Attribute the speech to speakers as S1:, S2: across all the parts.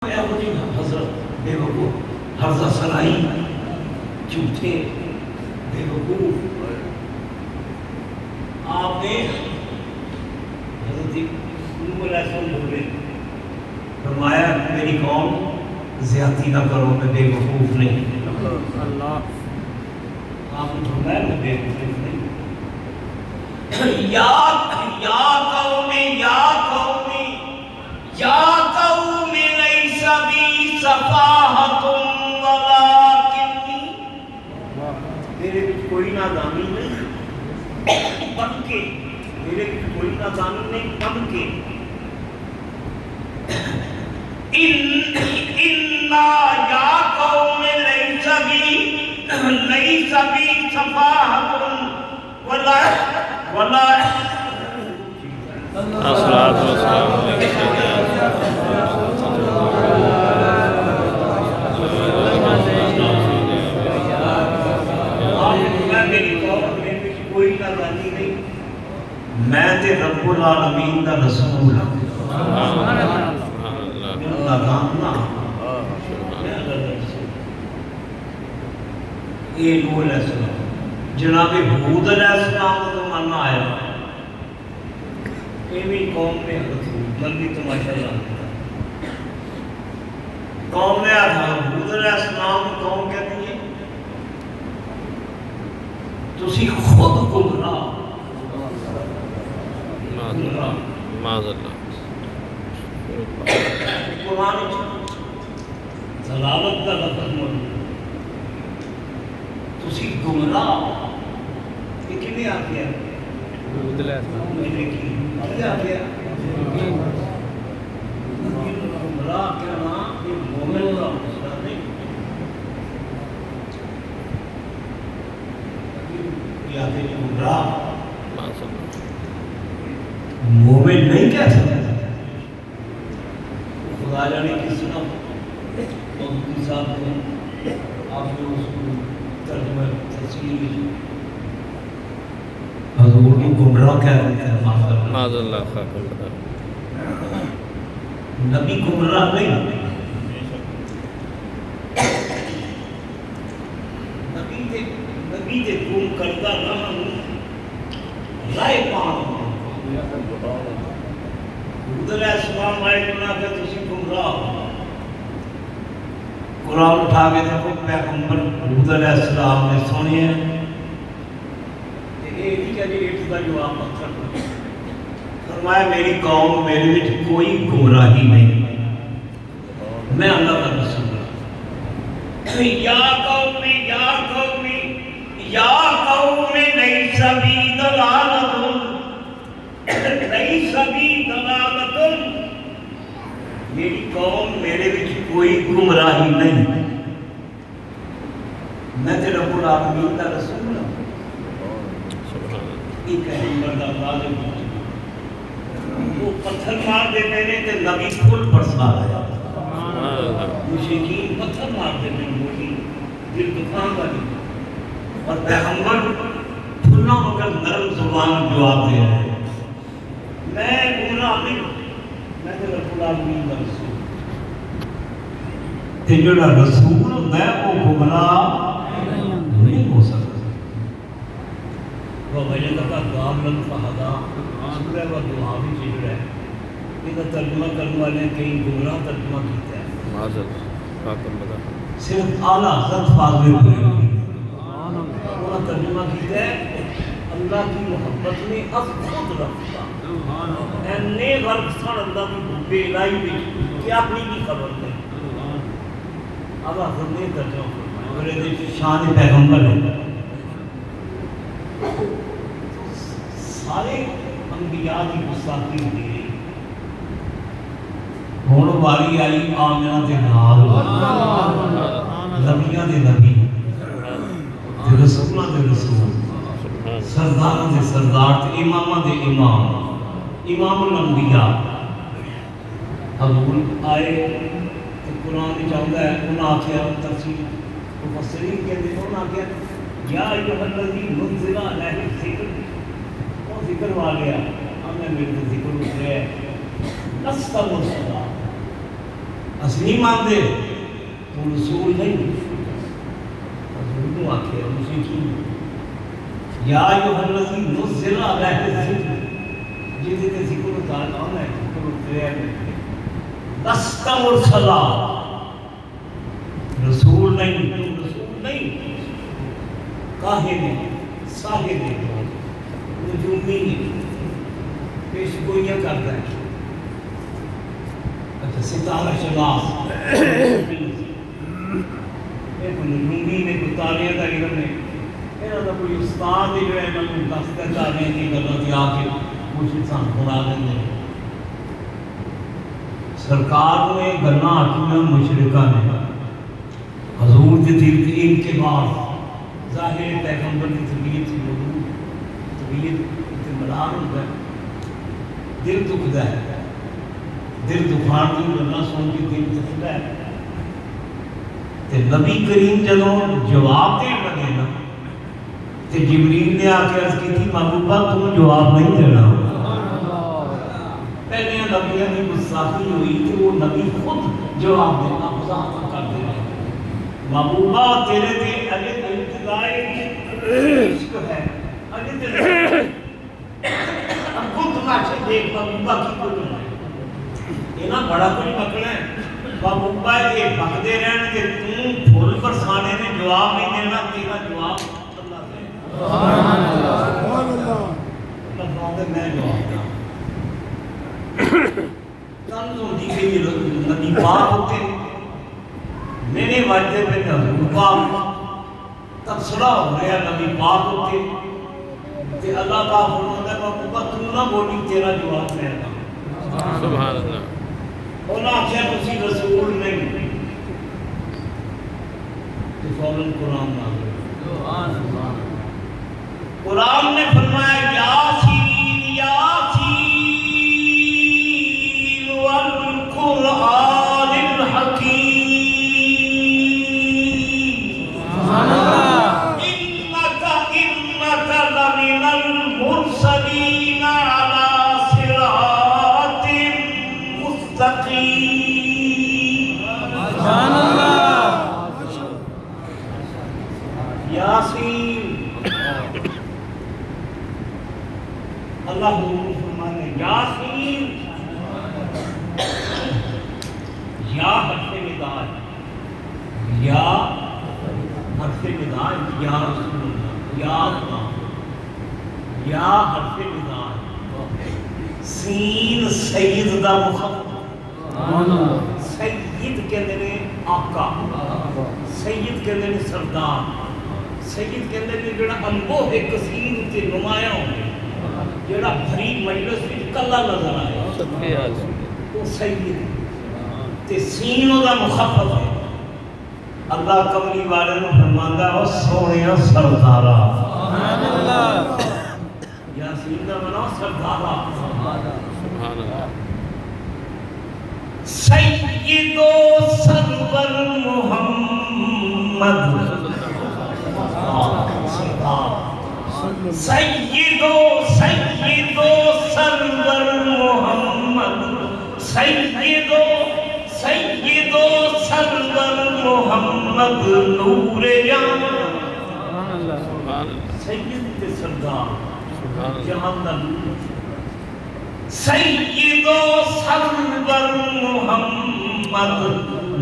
S1: حضرت بے وقوف حرزہ سرائی جھوٹے بے وقوف آپ نے حضرت نوح علیہ السلام بولے فرمایا میری قوم زیادتی نہ کرو میں بے وقوف نہیں اللہ آپ نے فرمایا میں بے وقوف نہیں یا قوم لیس بی سفاہۃ ولکنی میرے وچ کوئی نادانی نہیں بلکہ میرے وچ کوئی نادانی نہیں بلکہ انا یا قوم لیس بی سفاہۃ ولا
S2: الصلاۃ والسلام علیکم
S1: میں تے رب العالمین دا رسول ہوں یہ نوح علیہ السلام جناب ہود علیہ السلام کا زمانہ آیا یہ بھی قوم نے جلدی تماشا جانتا قوم نے ہود علیہ السلام قوم کہتی ہے تسی خود گمراہ
S2: معاذ اللہ
S1: قرآن ضلالت کا لفظ موجود تسی گمراہ یہ کنے آ گیا میں نے کی آ گیا گمراہ کیا نام یہ مومن کا مسئلہ نہیں یہ آتے ہیں گمراہ مومن نہیں کہہ سکتا خدا جانے کس طرح مفتی صاحب نے آپ نے اس کو ترجمہ تفسیر حضور کو گمراہ کہہ رہے ہیں
S2: معاذ اللہ خاک
S1: نبی گمراہ نہیں نبی دے گم کردہ نہ رائے پاؤں حود علیہ السلام آئے کہنا کہ تسی گمراہ ہو قرآن اٹھا کے دیکھو پیغمبر حود علیہ السلام نے سنی ہے یہ نہیں کہ ایک کا جواب پتھر فرمایا میری قوم میرے وچ کوئی گمراہی نہیں میں اللہ کا رسول ہوں یا قوم لیس بی ضلالۃ لیس بی ضلالۃ میری قوم میرے وچ کوئی گمراہی نہیں میں تے رب العالمین کا رسول ہوں ایک پیغمبر دا ظالم وہ پتھر مار دے میرے تے نبی پھول برسا رہا مشرکین پتھر مار دے میرے مولی دل دکان والی اور پیغمبر پھلنا مگر نرم زبان جواب دے رہے میں گمراہ نہیں میں تے رب العالمین کا رسول تے جڑا رسول ہوندا ہے وہ گمراہ نہیں ہو سکتا وہ وجدک ضالًا فہدیٰ سورہ و دعا بھی چیز ہے یہ ترجمہ کرنے والے کئی گمراہ ترجمہ کیتا ہے
S2: معاذ اللہ خاک اللہ
S1: صرف اعلیٰ حضرت فاضل ہوئے انہوں ترجمہ کیتا ہے اللہ کی محبت میں از خود رکھتا اینے غرق سن اللہ کی بے لائی بھی کہ اپنی کی خبر نہیں اب حضرت نے ترجمہ فرمایا میرے دل شان پیغمبر ہے سارے انبیاء کی گستاخی ہوئی ہے ہن واری آئی آمنہ دے نال نبیاں دے نبی تے رسولاں دے رسول سرداراں دے سردار تے اماماں دے امام امام الانبیاء حضور آئے تے قرآن وچ آندا ہے انہاں آکھیا تفسیر مفسرین کہندے انہاں آکھیا یا ایھا الذی نزل علیہ الذکر وہ ذکر والے ہمیں میرے ذکر اترے لست مرسلا اسی نہیں مانتے تو رسول نہیں حضور کو آکھے مشرکین یا ایھا الذی نزل علیہ الذکر جیسے کہ ذکر اتار آنا ہے ذکر اتریا ہے لست مرسلا رسول نہیں تو رسول نہیں کاہن ہے صاحب ہے نجومی ہے پیش گوئیاں کرتا ہے اچھا ستارہ شناس ایک نجومی نے کوئی تاریاں کا علم ہے میرا تو کوئی استاد ہی جو ہے میں کوئی دستہ تاریاں کی غلطی آ کے مجھ انسان بنا دیں سرکار نے گنا آٹھویں مشرکہ نے حضور کے دل کی ان کے بعد ظاہر پیغمبر کی طبیعت کی موجود طبیعت ملار ہوتا ہے دل دکھتا ہے دل دکھان کی گنا سن کے دل دکھتا ہے تے نبی کریم جدوں جواب دین لگے نا تے جبریل نے آ کے عرض کی تھی محبوبہ تم جواب نہیں دینا پہلے نبیوں کی گستاخی ہوئی کہ وہ نبی خود جواب دینا مزاحمت کرتے رہے محبوبہ تیرے تے اجے ابتدائی عشق ہے اجے تے اب خود ماچے دیکھ محبوبہ کی کوئی نہیں یہ نا بڑا کوئی پکڑا ہے محبوبہ یہ بکدے رہن کہ تم پھول برسانے نے جواب نہیں دینا تیرا جواب اللہ دے سبحان اللہ سبحان اللہ اللہ میں جواب دوں تنظ ہوتی کہ یہ نبی پاک ہوتے میرے وعدے پہ حضور پاک تبصرہ ہو رہا نبی پاک ہوتے کہ اللہ پاک فرماتا ہے محبوبہ تم نہ بولی تیرا جواب میں آتا
S2: سبحان اللہ
S1: ہونا آخیا تسی رسول نہیں تو فوراً قرآن نازل قرآن نے فرمایا یاسین یاسین والقرآن الحکیم انک لمن المرسلین علی صراط مستقیم سبحان اللہ یاسین اللہ حضور فرمانے یاسین یا حرف نداء یا حرف نداء یا رسول اللہ یا اللہ یا حرف نداء سین سید دا مخفف سید کہندے نے آقا سید کہندے نے سردار سید کہندے نے جڑا انبوہ کثیر تے نمایاں ہوندے جڑا بھری مجلس وچ کلا نظر آئے وہ سید تے سین دا مخفف ہے اللہ کملی والے نو فرماندا ہے او سونیا سردارا سبحان اللہ یاسین دا بناؤ سردارا
S2: سبحان اللہ
S1: سید و سرور محمد سید و سرور محمد سید و سرور محمد نور جان سید تے سردار جہان دا نور سید و سرور محمد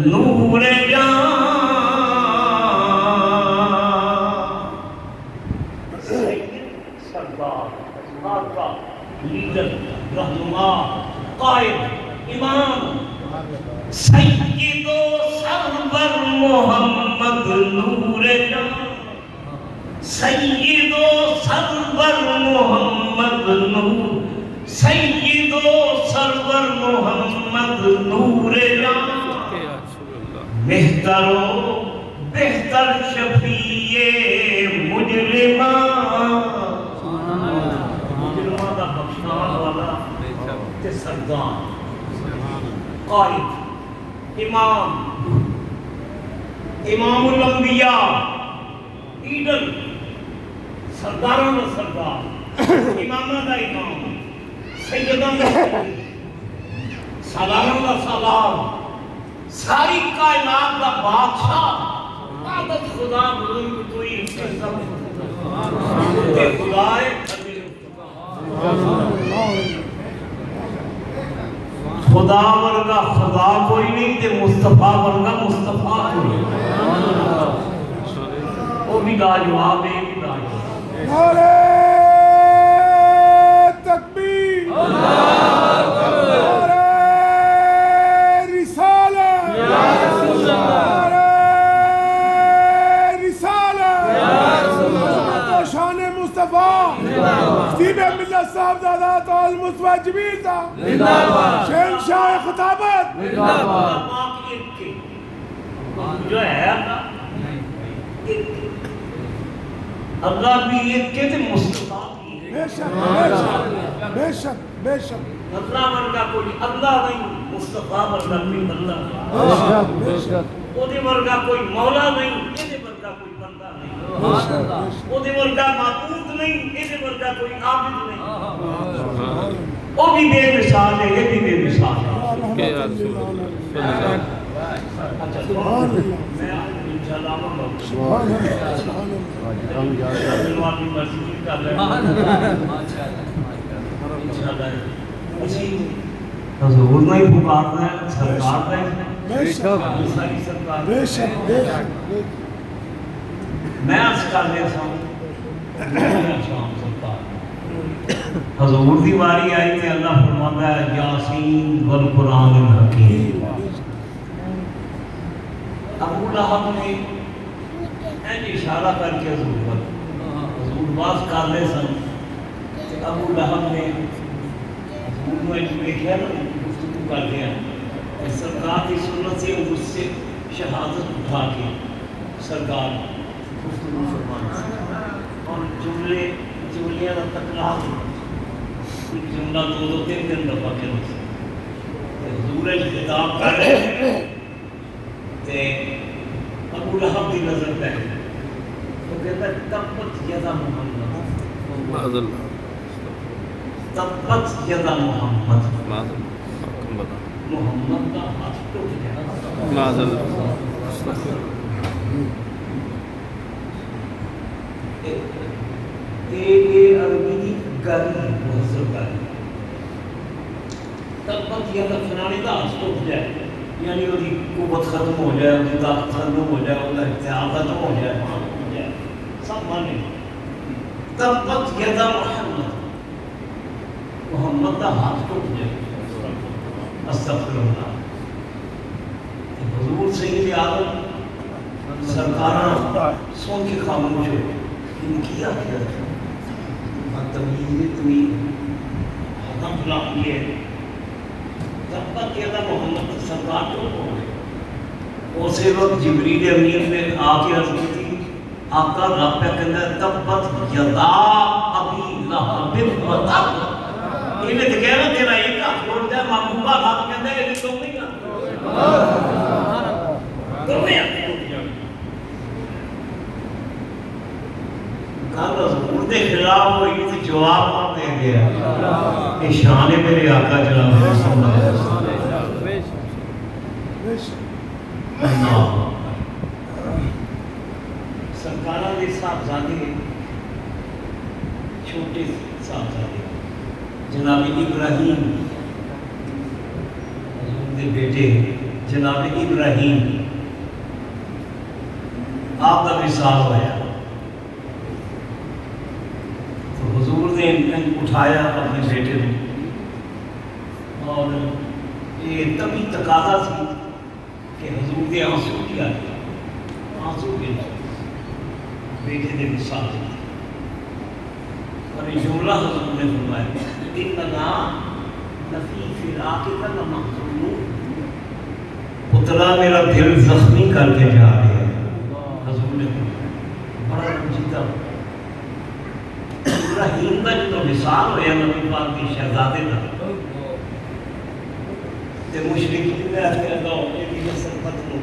S1: نور جان آقا لیڈر رہنما قائد امام سید و سرور محمد نور جان سید و سرور محمد نور سید و سرور محمد نور جان بہتر و بہتر شفیع مجرمان تے سردار قائد امام امام الانبیاء لیڈر سرداروں کا سردار امامہ کا امام سیدوں کا سید سالاروں کا سالار ساری کائنات کا بادشاہ عبادت خدا بلند تو ہی سب خدا ہے خدا ورگا خدا کوئی نہیں تے مصطفیٰ ورگا مصطفیٰ کوئی نہیں وہ بھی لاجواب ہے بھی لاجواب
S3: نعرہ تکبیر نعرہ رسالت نعرہ رسالت تو شان مصطفیٰ خطیب ملت صاحب دادا تو المصطفیٰ جبیل صاحب شہنشاہ خطابت
S1: پاک ایک کے جو ہے اللہ بھی ایک کے تے مصطفیٰ بھی
S3: بے شک بے شک بے شک بے شک
S1: اللہ ورگا کوئی اللہ نہیں مصطفیٰ ورگا کوئی بندہ
S3: بے شک بے شک
S1: او دے ورگا کوئی مولا نہیں اے دے ورگا کوئی بندہ نہیں
S3: بے شک
S1: او دے ورگا معبود نہیں اے دے ورگا کوئی عابد نہیں او بھی بے مثال ہے یہ بھی بے مثال ہے
S2: کہ رسول اللہ
S1: اچھا
S3: سبحان اللہ
S1: میں انشاءاللہ آمد
S3: سبحان اللہ سبحان اللہ
S1: اللہ کی مرضی کر رہے ہیں انشاءاللہ اسی حضور نہیں پکارنا ہے سرکار ہے
S3: بے شک
S1: ساری سرکار
S3: بے شک بے شک
S1: میں عرض کر لیتا ہوں شام سرکار حضور دی واری آئی تے اللہ فرماتا ہے یاسین والقرآن الحکیم ابو لہب نے اشارہ کر کے حضور باز کر لے سن ابو لہب نے حضور میں دیکھا نا گفتگو کر دیا سرکار کی سنت سے اس سے شہادت اٹھا کے سرکار گفتگو فرمانا اور جملیاں کا تکرار ایک جملہ دو تین دن دفعہ کے حضور خطاب کر رہے ہیں تے ابو لہب دی نظر پہ وہ کہتا ہے تبت یدا محمد
S2: معاذ اللہ
S1: تبت یدا محمد
S2: معاذ اللہ حکم بتا
S1: محمد کا ہاتھ ٹوٹ گیا
S2: معاذ اللہ استغفر
S1: یہ عربی دی گالی مہذب گالی تبت یدا فلانے کا ہاتھ ٹوٹ جائے یعنی وہ قوت ختم ہو جائے وہ طاقت ختم ہو جائے وہ اختیار ختم ہو جائے سب مانے تبت یدا محمد محمد کا ہاتھ ٹوٹ جائے استغفر اللہ حضور سید عالم سرکار سن کے خاموش ہو ان کیا کیا تمیز حکم فلاں یہ جب تک کیا تھا محمد سرکار تو ہو گئے اسی وقت جبریل امین نے آ کے عرض کی تھی آقا رب پہ کہنا تبت یدا ابی لہب و تب انہیں تو کہنا تیرا ایک ہاتھ چھوڑ دیا محبوبہ رب کہنا ہے یہ تو نہیں کرتا تو میں کل حضور دے خلاف ہوئی تو جواب کون دے گیا یہ شان ہے میرے آقا جناب صلی اللہ علیہ وسلم
S3: بے شک
S1: سرکارہ دے صاحبزادے چھوٹے صاحبزادے جناب ابراہیم حضور دے بیٹے جناب ابراہیم آپ کا وصال ہوا تو حضور نے اٹھایا اپنے بیٹے کو اور یہ تبھی تقاضا سی کہ حضور کے آنسو کیا گیا آنسو کے بیٹے نے وصال دیا اور یہ جملہ حضور نے فرمایا اننا لفی فراقک لمحزونون پترا میرا دل زخمی کر کے جا رہے ہیں حضور نے بڑا رنجیدہ ابراہیم کا جو وصال ہویا نبی پاک کے شہزادے کا تے مشرکین نے آتے ہیں دو ایک نسل ختم ہو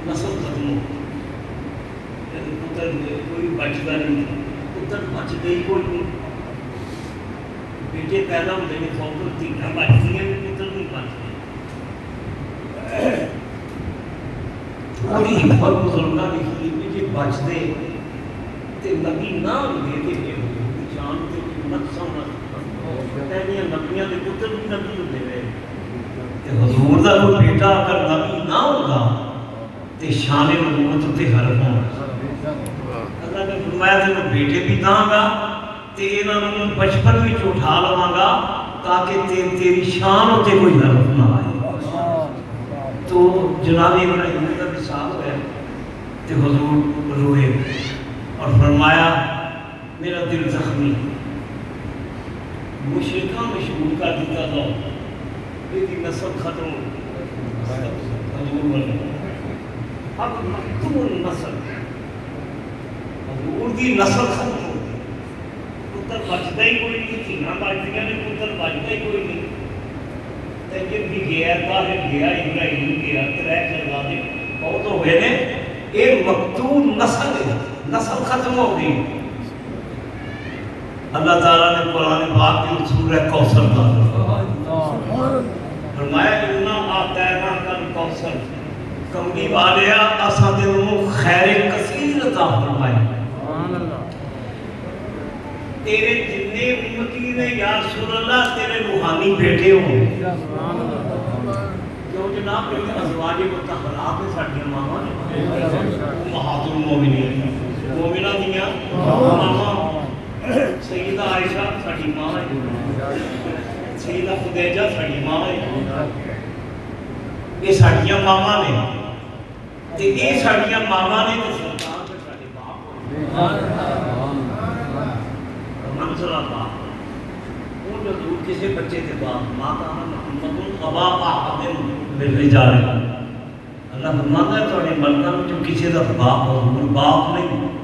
S1: نسل ختم ہو پتر کوئی بچتا نہیں پتر بچتے ہی کوئی نہیں بیٹے پیدا ہوتے ہیں خوف تینا بچتی ہیں پتر حکمت بزرگاں دی خلیفے جے بچدے تے نبی نہ ہوندے تے شان تے نقص ہونا تینیاں نبیاں دے پتر بھی نبی ہوندے رہے تے حضور دا کوئی بیٹا اگر نبی نہ ہوگا تے شان نبوت تے حرف ہونا اللہ نے فرمایا تے میں بیٹے بھی داں گا تے انہاں نوں بچپن وچ اٹھا لواں گا تاکہ تیری شان تے کوئی حرف نہ آئے تو جناب ابراہیم کا وصال ہوا تو حضور روئے اور فرمایا میرا دل زخمی مشرکاں مشہور کر دیتا تھا یہ نسل ختم حضور بنے اب مقتول نسل حضور کی نسل ختم ہو پتر بچتا ہی کوئی نہیں تھیاں بچدیاں نے پتر بچتا ہی کوئی نہیں تیجب بھی گیا طاہر گیا ابراہیم گیا ترے شہزادے بہت ہو گئے نے ایک مقتول نسل ہے نسل ختم ہو گئی اللہ تعالیٰ نے قرآن پاک کی سورہ کوثر کا فرمایا انا اعطیناک الکوثر کملی والیا اساں تینوں خیر کثیر عطا فرمائے تیرے جتنے امتی نے یا رسول اللہ تیرے روحانی بیٹے ہوں کیوں جناب کہ ازواج مطہرات نے ساڈیاں ماواں نے امہات المومنین مومنہ دیاں ماواں سیدہ عائشہ ساڈی ماں ہے سیدہ خدیجہ ساڈی ماں ہے یہ ساڈیاں ماواں نے تے یہ ساڈیاں ماواں نے تے سرکار تے ساڈے باپ منظرہ باپ وہ جو دور کسی بچے کے باپ ماں کا محمد ابا احد من الرجال اللہ فرماتا ہے تواڈے مرداں وچوں کسی دا باپ حضور باپ نہیں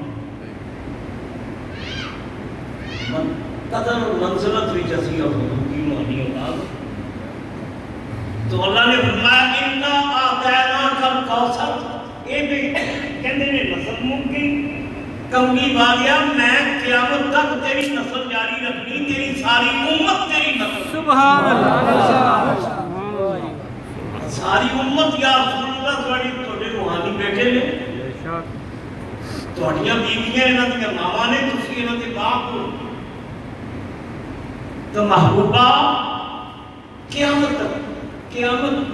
S1: قدر و منزلت وچ اسی حضور کی روحانی اولاد تو اللہ نے فرمایا انا اعطیناک الکوثر یہ بھی کہندے نے نسل ممکن کملی والیا میں قیامت تک تیری نسل جاری رکھنی تیری ساری امت تیری نسل
S2: سبحان اللہ
S1: ساری امت یا رسول اللہ تواڈے روحانی بیٹے نے تواڈیاں بیویاں انہاں دیاں ماواں نے تسی انہاں دے باپ ہو تو محبوبہ قیامت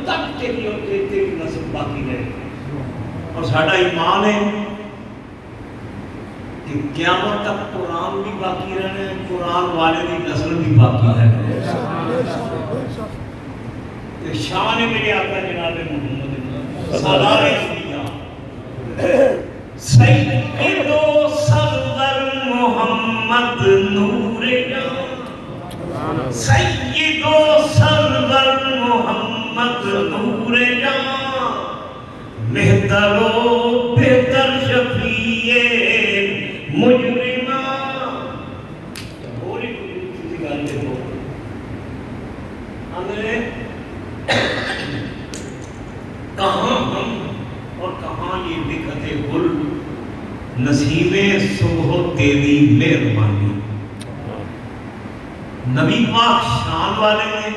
S1: تک تیری نسل باقی رہے اور ساڈا ایمان ہے کہ قیامت تک قرآن بھی باقی رہنا ہے قرآن والے کی نسل بھی باقی رہنا ہے شان ہے میرے آقا جناب محمد سالار انبیاء سید و سرور محمد نور جان سید و سرور محمد نور جان مہتر و بہتر شفیع مجرمہ اور ایک کسی گال دیکھو ہمیں کہاں ہم اور کہاں یہ دکھت گل نصیب صبح تیری مہربانی نبی پاک شان والے نے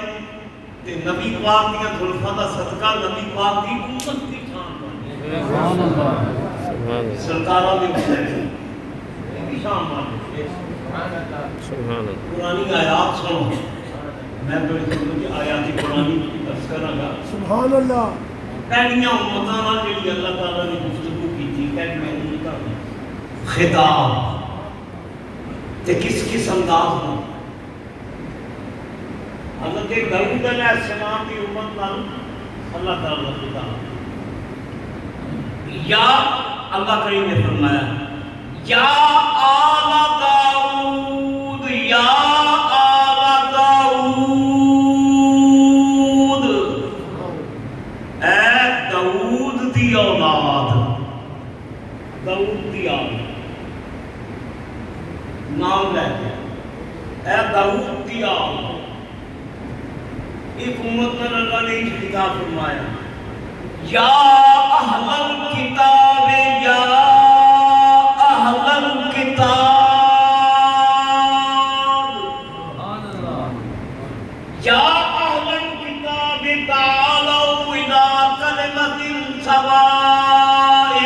S1: تے نبی پاک دیا زلفاں دا صدقہ نبی پاک دی امت دی شان والے سرکارہ دی حسین شان والے قرآنی آیات سنو میں بڑی کی آیاتی قرآنی کی درس کرنا گا
S3: سبحان اللہ
S1: پہلیاں امتاں نال جڑی اللہ تعالیٰ نے گفتگو کی تھی پہلیاں امتاں خطاب تے کس انداز میں حضرت داؤد علیہ السلام کی امت نال اللہ تعالیٰ خطاب یا اللہ کریم نے فرمایا یا آل داؤد یا آل داؤد اے داؤد دی اولاد داؤد دی اولاد نام لے کے اے داؤد دی اولاد ایک امت نے اللہ نے خطاب فرمایا یا اہل الکتاب یا اہل الکتاب یا اہل الکتاب تعالوا الی کلمۃ سواء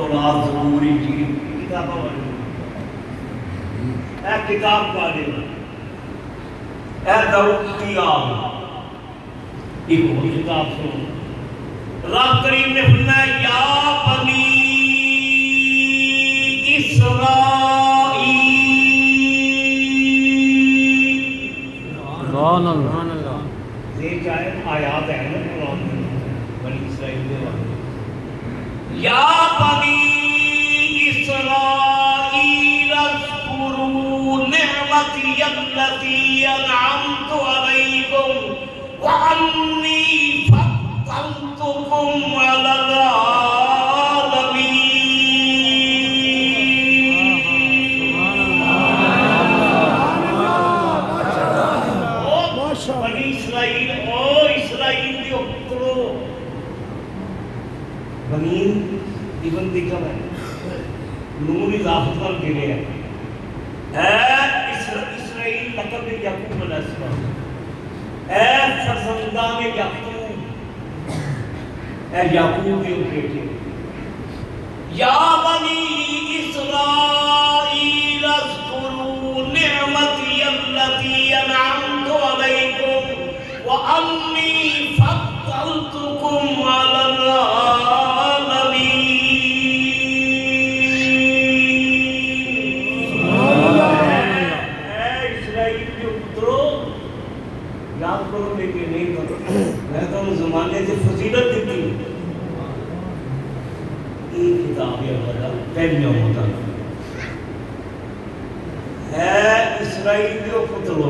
S1: تورات زبور انجیل کتاباں والے اے کتاب والے اے داؤد کی آگ ایک اور کتاب سنو رب کریم نے فرمایا یا بنی اسرائیل
S2: سبحان اللہ
S1: یہ چاہے آیات ہیں نا قرآن میں بنی اسرائیل کے بارے یا بنی اسرائیل اذکروا نعمتی التي انعمت علیکم وانی فضلتکم علی بنی اسرائیل او اسرائیل دیو پترو بنین ابن دکھا ہے نون اضافت کر گرے ہے اے اسرائیل لقب یعقوب علیہ السلام اے فرزندان یعقوب اے یعقوب دیو بیٹے یا بنی اسرائیل اذکروا نعمتی التي انعمت علیکم وانی فضلتکم علی العالمین اے اسرائیل کے پترو یاد کرو لیکن نہیں کرو میں تو ان زمانے سے فضیلت دیتی ایک کتاب یہ بڑا پہلیوں ہوتا ہے اسرائیل کے پترو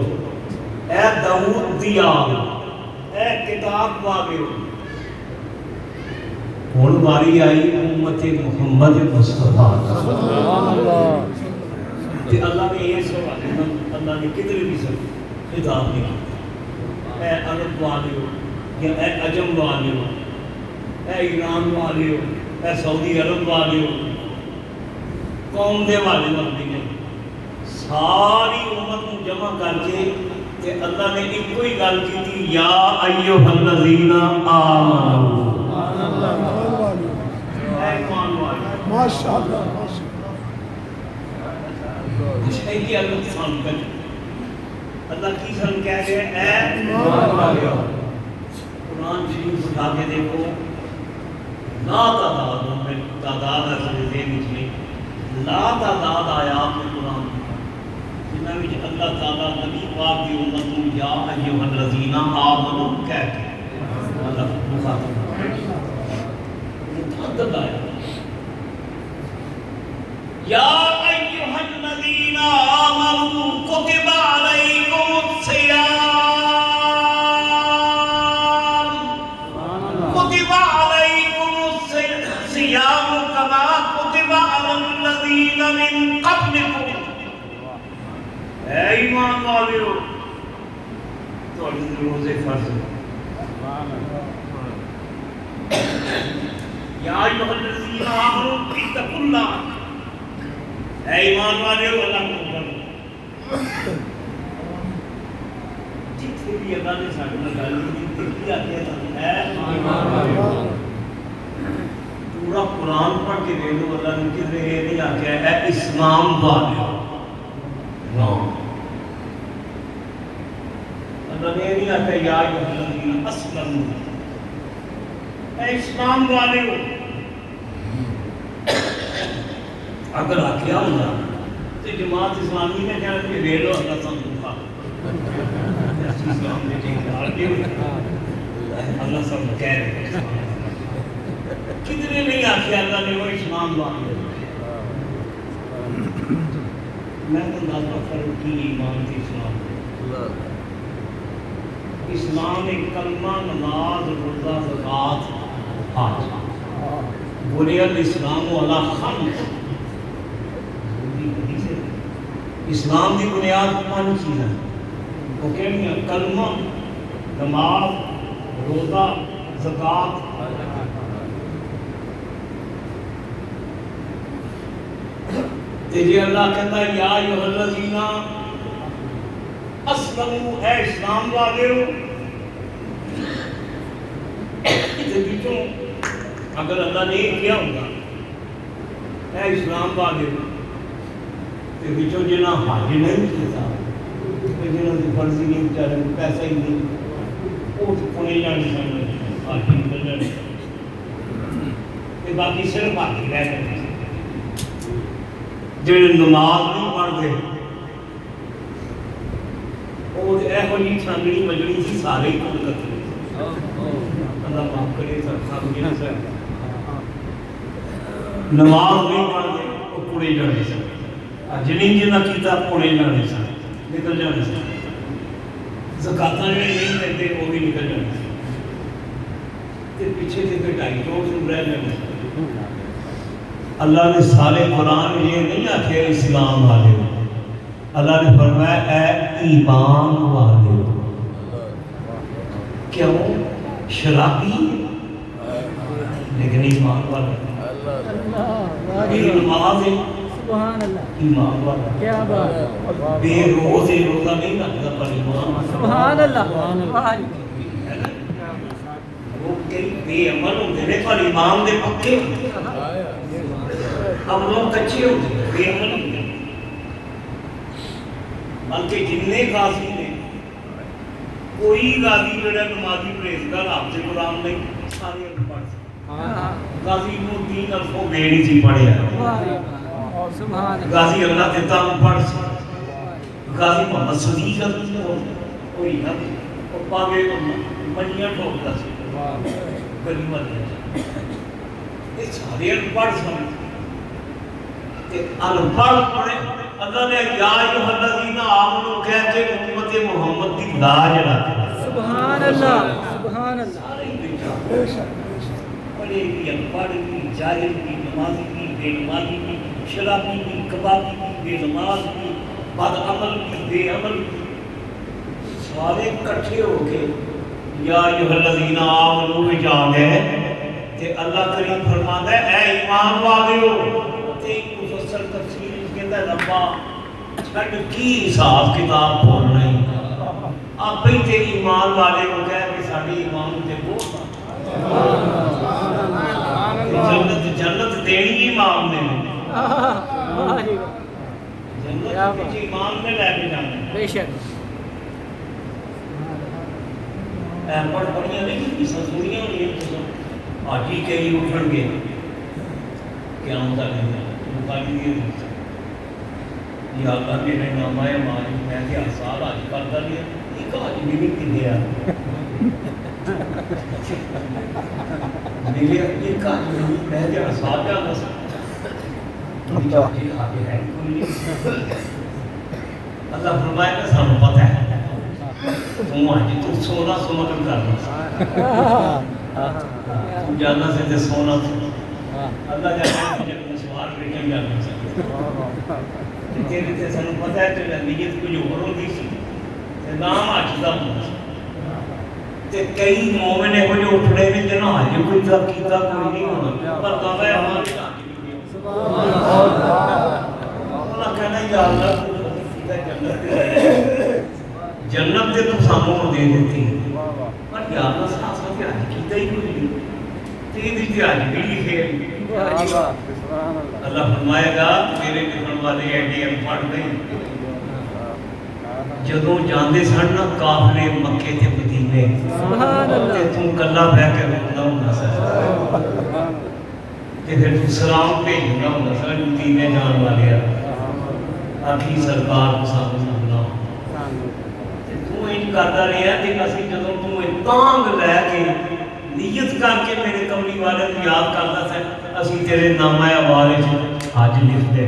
S1: اے داؤد دی آگ اے کتاب والے ہن باری آئی امت محمد مصطفیٰ کہ اللہ نے یہ سوال اللہ نے کتنے بھی سب خطاب نہیں اے عرب والے ہو یا اے عجم والے ہو اے ایران والے ہو اے سعودی عرب والے ہو قوم دے والے والے ہیں ساری امت کو جمع کر کے کہ اللہ نے ایک کوئی گل کی تھی یا ایھا الذین آمنوا اے ایمان والے
S3: ماشاءاللہ
S1: ہے کہ اللہ سان کر اللہ کی سن کہہ رہے اے ایمان والے قرآن شریف اٹھا کے دیکھو لا تعداد میں تعداد اصل ذہن میں لا تعداد آیات میں قرآن جنہاں وچ اللہ تعالیٰ نبی پاک دی امت نوں یا ایھا الذین آمنوا کہہ کے اللہ مخاطب متعدد آیا یا ایھا الذین آمنوا کتب علیکم الصیام کتب علیکم الصیام کما کتب علی الذین من قبلکم اے ایمان والے ہو تو روزے فرض یا ایھا الذین آمنوا اتقوا اللہ اے ایمان والے ہو اللہ کو ڈرو جتنے بھی اللہ نے ساڈے نال گل کیتی کیا کہتا ہے ایمان والے ہو پورا قرآن پڑھ کے دیکھ لو اللہ نے کدھر یہ نہیں آخیا اے اسلام والے ہو اللہ نے نہیں آتا یا ایھا الذین اسلموا اے اسلام والے ہو اگر آخیا ہوگا تو جماعت اسلامی نے کہا کہ لے لو اللہ سن دکھا اسلام نے اللہ سب کہہ رہے کتنے نہیں آخیا اللہ نے وہ اسلام والے میں تو دادا فرق کی ایمان کی اسلام اسلام ایک کلمہ نماز روزہ زکوٰۃ حج بنی الاسلام علی خمس اسلام کی بنیاد 5 چیزیں وہ کہتے ہیں کلمہ نماز روزہ زکوٰۃ جی اللہ کہتا ہے یا ایھا الذین اسلموا اے اسلام والے ہو اگر اللہ نے یہ کیا ہوگا اے اسلام والے تے وچوں جنہاں حج نہیں کیتا تے جنہاں دی فرضی نہیں بیچارے کو پیسہ ہی نہیں وہ کنے جانے سن حج نکل جانے تے باقی صرف حج رہ گئے جڑے نماز نہیں پڑھتے وہ یہو جی چھانگڑی مجڑی سی سارے ہی کل کرتے اللہ معاف کرے سب جن سے نماز نہیں پڑھتے وہ کڑے جانے سن جنہیں جنہ کیتا کڑے جانے سن نکل جانے سن زکاتاں جڑے نہیں دیتے وہ بھی نکل جانے سن تے پیچھے سے کوئی ڈھائی چوٹ سن رہ جانے سن اللہ نے سارے قرآن یہ نہیں آکھے اسلام والے اللہ نے فرمایا اے ایمان والے کیوں شرابی لیکن ایمان والے نماز ہے ایمان والا
S4: کیا بات
S1: بے روز روزہ نہیں رکھتا پر ایمان
S4: سبحان اللہ
S1: وہ کئی بے عمل ہوتے ہیں پر ایمان دے پکے اب لوگ کچے ہوتے ہیں بے عمل ہوتے ہیں بلکہ جننے غازی نے کوئی غازی جڑا نمازی پرہیزگار حافظ قرآن نہیں سارے پڑھ سکتے غازی کو 3 الفوں بے نہیں سی پڑھیا غازی اللہ دیتا ہوں پڑھ سکتے غازی محمد صدیق کوئی نہ وہ پاگے منیاں ٹھوکتا سی کلمہ دیا یہ سارے پڑھ سکتے انپڑھ پڑھے اللہ نے یا ایھا الذین آمنوا کہہ کے امت محمد کی لاج رکھ
S4: سبحان اللہ سبحان اللہ
S3: بے شک
S1: پڑھے کی انپڑھ کی جاہل کی نمازی کی بے نمازی کی شرابی کی کبابی کی بے نماز کی بد عمل کی بے عمل کی سارے کٹھے ہو کے یا ایھا الذین آمنوا میں جا گئے کہ اللہ کریم فرماتا ہے اے ایمان والےو تے مفسر تفسیر کہتا ہے ربا چھٹ کی حساب کتاب بول نہیں آپ ہی تے ایمان والے کو کہہ کہ ساڑی ایمان تے بہت جنت دینی امام نے جنت کچھ امام نے لے کے جانا
S4: بے شک
S1: پڑھ پڑھیاں نہیں سسوریاں ہوئی ہیں آج ہی کئی اٹھن گے کیا ہوتا نہیں مقابل یہ یا اللہ میرے نام آئے مالی میں کہ آسال آج کرتا لیا ایک آج بھی نہیں کدھے آ میرے ایک آج بھی نہیں میں کہ آسال جانا سکتا اللہ فرمائے کہ سانو پتہ ہے تم آج تو سونا سونا کر کرنا تم جانا سے تے سونا اللہ جانا ہے جب مسوار بیٹھے جانا سکتا تیرے تے سانو پتہ ہے کہ نیت کچھ اور ہوندی سی تے نام اج دا تے کئی مومن ہو جو اٹھڑے نے جنہاں اج کوئی تا کیتا کوئی نہیں ہونا پر دعوی ہماری سبحان اللہ اللہ کہنا یا اللہ جنت تے تو سانو دے دیتی پر یا اللہ ساتھ اج کیتا ہی کوئی نہیں تیری تے اج بھی لکھے اللہ فرمائے گا میرے لکھن والے ایڈی انپڑھ نہیں جدوں جاندے سن نا قافلے مکے تے مدینے تے تم کلا بہ کے رکنا ہوندا سی تے پھر تو سلام بھیجنا ہوندا سی مدینے جان والے آخی سرکار سانو ملنا تے تو انج کردا رہیا تے اسی جدوں تو تانگ لے کے نیت کر کے میرے کملی والے کو یاد کرتا ہے اسی تیرے نامہ اعمال وچ اج لکھ دے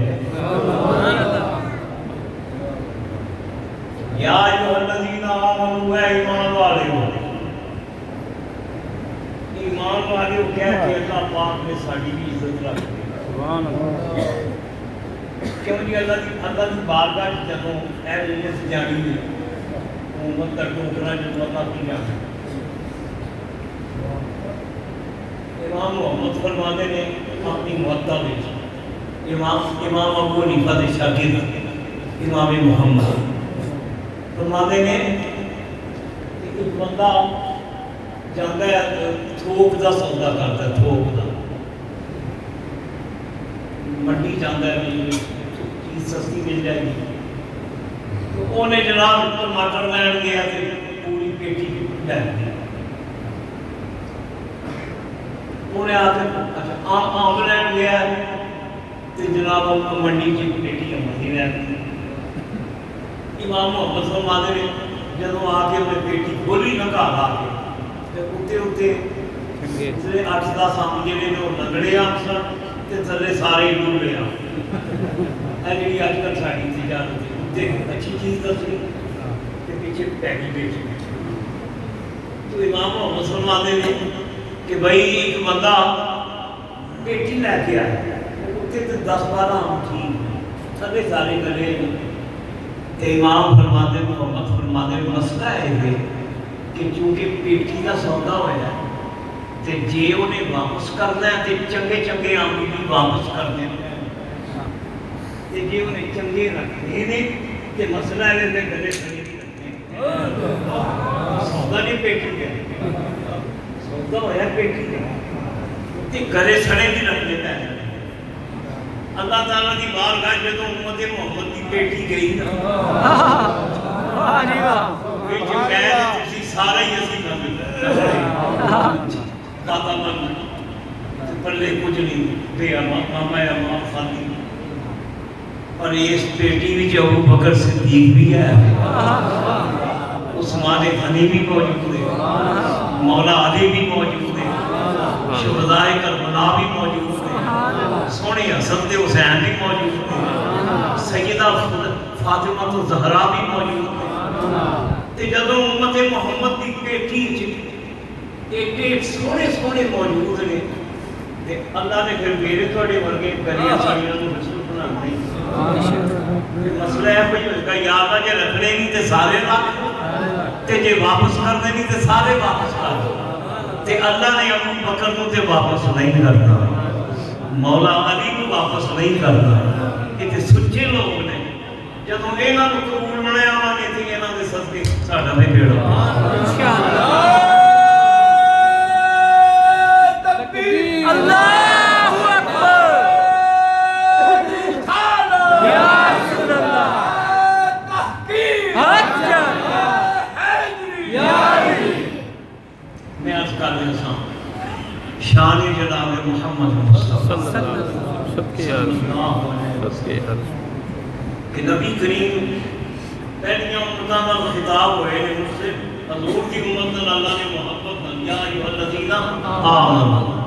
S1: یا ایھا الذین آمنوا اے ایمان والے ہو ایمان والے ہو کہہ کے اللہ پاک نے ساڈی بھی عزت رکھ دی سبحان اللہ کیوں جی اللہ دی بارگاہ جدوں اے نیت جانی ہے امت دا ٹوکرا جدوں اللہ کی جانا امام محمد فرماتے نے اپنی موطا میں امام ابو حنیفہ دے شاگرد امام محمد فرماتے نے ایک بندہ جاندا ہے تھوک دا سودا کرتا ہے تھوک دا منڈی جانا ہے چیز سستی مل جائے گی تو انہیں جناب ٹماٹر لین گیا تو پوری پیٹی لے گیا انہیں آ کے اچھا آم لین گیا تو جناب منڈی کی پیٹی امنی لین امام محمد فرماتے ہیں جدوں آ کے انہیں پیٹی کھولی نہ گھر آ کے اتنے اتنے 8-10 آم جہے نے وہ لگڑے آم سن تے تھلے سارے ڈولے آم جی اج کل ساری تجارت اتنے اچھی چیز دسنی تے پیچھے پیکی بیچنی تو امام محمد فرماتے ہیں کہ بھائی ایک بندہ پیٹی لے کے آیا اتنے تے 10-12 آم ٹھیک تھلے سارے گلے امام فرماتے محمد فرماتے مسئلہ ہے کہ چونکہ پیٹی کا سودا ہوا ہے تے جے انہیں واپس کرنا ہے تے چنگے چنگے آم بھی واپس کرنے تے جے انہیں چنگے رکھنے نے تے مسئلہ ہے کہ گلے سڑے نہیں رکھنے سودا نہیں پیٹی ہے سودا ہوا پیٹی ہے تے گلے سڑے نہیں رکھنے پہ اللہ تعالیٰ کی بارگاہ جدوں امت محمد کی بیٹی گئی نا سارا ہی اسی دادا من پلے کچھ نہیں بے ماما اما خالی اور اس بیٹی بھی ابو بکر صدیق بھی ہے عثمان غنی بھی موجود ہے مولا علی بھی موجود ہے شہداء کربلا بھی موجود ہے سونے حسن تے حسین بھی موجود ہے سیدہ فاطمہ الزہرا بھی موجود ہے تے جدوں امت محمد دی پیٹی ایڈے سونے سونے موجود نے تے اللہ نے پھر میرے تھوڑے ورگے گلیاں ساڑیاں نوں رسول بنا دی مسئلہ ہے کوئی ہوگا یا اللہ جے رکھنے نہیں تے سارے رکھ تے جے واپس کرنے نہیں تے سارے واپس کر تے اللہ نے ابو بکر نوں تے واپس نہیں کرتا مولا علی کو واپس نہیں کرتا یہ سچے لوگ نے جدوں انہاں نوں قبول منیا آواں گے تے انہاں دے صدقے ساڈا بھی بیڑا انشاءاللہ تکبیر
S4: اللہ اکبر یا رسول اللہ تحقیق یا
S1: میں عرض کر رہا ہوں شان جناب محمد مصطفیٰ کہ نبی کریم پہلیاں امتاں نال خطاب ہوئے نے مجھ سے حضور کی امت نال اللہ نے محبت نال یا ایھا الذین آمنوا